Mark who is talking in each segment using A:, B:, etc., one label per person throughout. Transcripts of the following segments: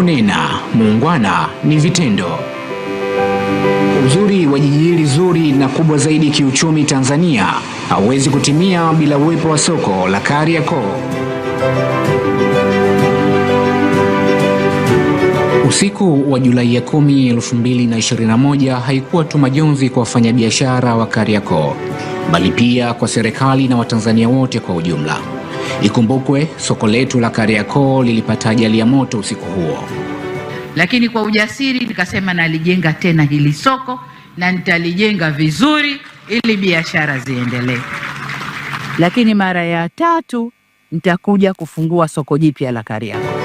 A: kunena, muungwana ni vitendo. Uzuri wa jiji hili zuri na kubwa zaidi kiuchumi Tanzania hauwezi kutimia bila uwepo wa soko la Kariakoo. Usiku wa Julai 10, 2021 haikuwa tu majonzi kwa wafanyabiashara wa Kariakoo, bali pia kwa serikali na Watanzania wote kwa ujumla. Ikumbukwe, soko letu la Kariakoo lilipata ajali ya moto usiku huo.
B: Lakini kwa ujasiri nikasema nalijenga tena hili soko na nitalijenga vizuri ili biashara ziendelee. Lakini mara ya 3 nitakuja kufungua soko jipya la Kariakoo.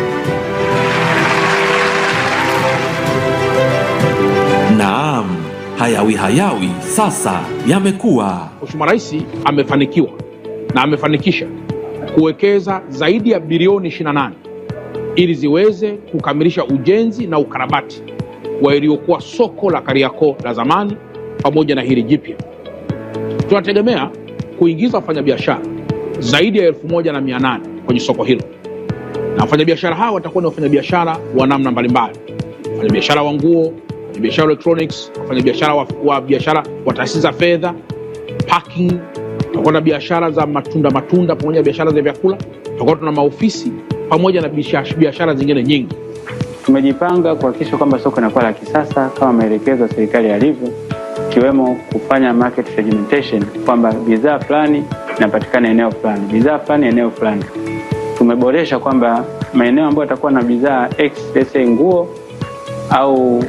C: Naam, hayawi sasa yamekuwa.
D: Mheshimiwa Rais amefanikiwa na amefanikisha kuwekeza zaidi ya bilioni 28 ili ziweze kukamilisha ujenzi na ukarabati wa iliyokuwa soko la Kariakoo la zamani pamoja na hili jipya. Tunategemea kuingiza wafanyabiashara zaidi ya 1800 kwenye soko hilo, na wafanyabiashara hawa watakuwa ni wafanyabiashara wa namna mbalimbali: wafanyabiashara wa nguo, wafanyabiashara electronics, wafanyabiashara wa biashara wa taasisi za fedha, parking, tutakuwa na biashara za matunda pamoja na biashara za vyakula, tutakuwa tuna maofisi pamoja na biashara zingine nyingi.
E: Tumejipanga kuhakikisha kwamba soko linakuwa la kisasa kama maelekezo ya serikali yalivyo, ikiwemo kufanya market segmentation, kwamba bidhaa fulani inapatikana eneo fulani, bidhaa fulani eneo fulani. Tumeboresha kwamba maeneo ambayo yatakuwa na bidhaa X, nguo au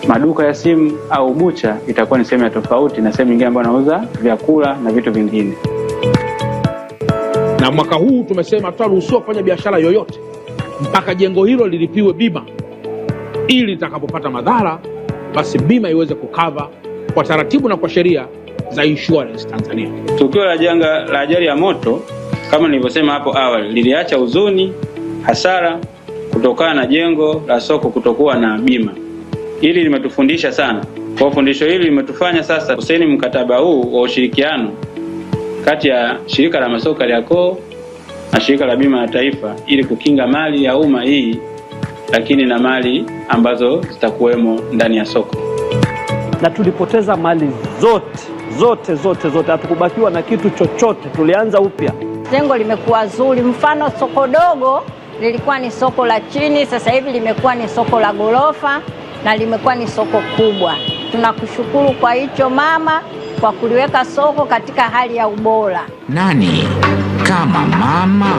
E: maduka ya simu au bucha, itakuwa ni sehemu ya tofauti na sehemu nyingine ambayo wanauza vyakula na vitu vingine.
D: Na mwaka huu tumesema tutaruhusiwa kufanya biashara yoyote mpaka jengo hilo lilipiwe bima, ili litakapopata madhara basi bima iweze kukava kwa taratibu na kwa sheria za insurance Tanzania.
E: Tukio la janga la ajali ya moto, kama nilivyosema hapo awali, liliacha huzuni, hasara kutokana na jengo la soko kutokuwa na bima. Hili limetufundisha sana. Kwa fundisho hili limetufanya sasa kusaini mkataba huu wa ushirikiano kati ya shirika la masoko Kariakoo na shirika la bima ya taifa, ili kukinga mali ya umma hii, lakini na mali ambazo zitakuwemo ndani ya soko.
F: Na tulipoteza mali zote, hatukubakiwa na kitu chochote, tulianza upya.
G: Jengo limekuwa zuri, mfano soko dogo lilikuwa ni soko la chini, sasa hivi limekuwa ni soko la ghorofa na limekuwa ni soko kubwa. Tunakushukuru kwa hicho mama, kwa kuliweka soko katika hali ya ubora.
A: Nani kama mama?